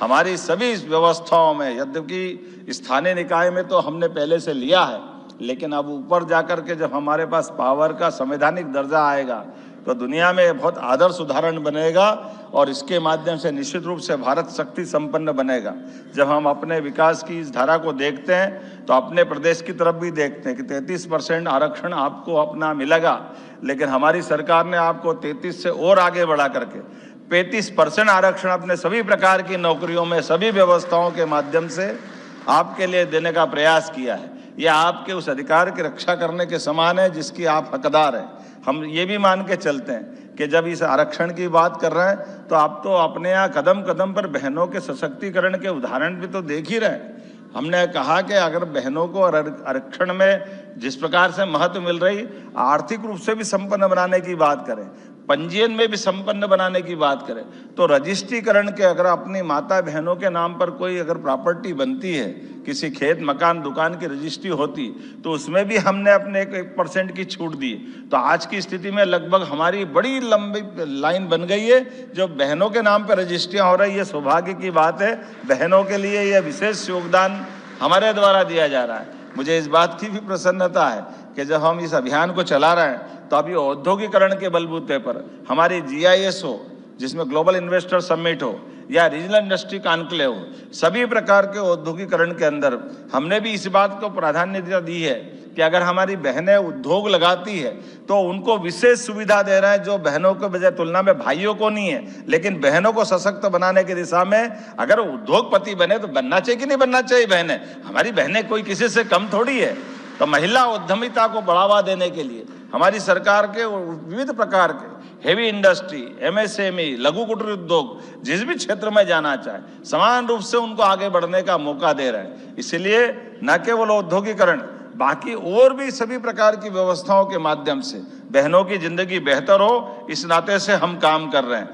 हमारी सभी व्यवस्थाओं में, यद्यपि स्थानीय निकाय में तो हमने पहले से लिया है, लेकिन अब ऊपर जाकर के जब हमारे पास पावर का संवैधानिक दर्जा आएगा तो दुनिया में बहुत आदर्श उदाहरण बनेगा और इसके माध्यम से निश्चित रूप से भारत शक्ति संपन्न बनेगा। जब हम अपने विकास की इस धारा को देखते हैं तो अपने प्रदेश की तरफ भी देखते हैं कि 33% आरक्षण आपको अपना मिलेगा, लेकिन हमारी सरकार ने आपको 33 से और आगे बढ़ा करके 35% आरक्षण अपने सभी प्रकार की नौकरियों में सभी व्यवस्थाओं के माध्यम से आपके लिए देने का प्रयास किया है। यह आपके उस अधिकार की रक्षा करने के समान है जिसकी आप हकदार हैं। हम ये भी मान के चलते हैं कि जब इस आरक्षण की बात कर रहे हैं तो आप तो अपने यहाँ कदम कदम पर बहनों के सशक्तिकरण के उदाहरण भी तो देख ही रहे हैं। हमने कहा कि अगर बहनों को आरक्षण में जिस प्रकार से महत्व मिल रही, आर्थिक रूप से भी संपन्न बनाने की बात करें, पंजीयन में भी संपन्न बनाने की बात करें, तो रजिस्ट्रीकरण के अगर अपनी माता बहनों के नाम पर कोई अगर प्रॉपर्टी बनती है, किसी खेत मकान दुकान की रजिस्ट्री होती, तो उसमें भी हमने अपने 1% की छूट दी। तो आज की स्थिति में लगभग हमारी बड़ी लंबी लाइन बन गई है जो बहनों के नाम पर रजिस्ट्रियाँ हो रही है। सौभाग्य की बात है, बहनों के लिए यह विशेष योगदान हमारे द्वारा दिया जा रहा है। मुझे इस बात की भी प्रसन्नता है कि जब हम इस अभियान को चला रहे हैं तो अभी औद्योगिकरण के बलबूते पर हमारी GIS हो, जिसमें ग्लोबल इन्वेस्टर समिट हो या रीजनल इंडस्ट्री कॉन्क्लेव हो, सभी प्रकार के औद्योगिकरण के अंदर हमने भी इस बात को प्राधान्यता दी है कि अगर हमारी बहनें उद्योग लगाती है तो उनको विशेष सुविधा दे रहे हैं, जो बहनों के बजाय तुलना में भाइयों को नहीं है, लेकिन बहनों को सशक्त बनाने की दिशा में अगर उद्योगपति बने तो बनना चाहिए कि नहीं बनना चाहिए। बहनें, हमारी बहनें कोई किसी से कम थोड़ी है। तो महिला उद्यमिता को बढ़ावा देने के लिए हमारी सरकार के विविध प्रकार के हेवी इंडस्ट्री, MSME, लघु कुटीर उद्योग जिस भी क्षेत्र में जाना चाहे समान रूप से उनको आगे बढ़ने का मौका दे रहे हैं। इसलिए न केवल औद्योगिकरण, बाकी और भी सभी प्रकार की व्यवस्थाओं के माध्यम से बहनों की जिंदगी बेहतर हो, इस नाते से हम काम कर रहे हैं।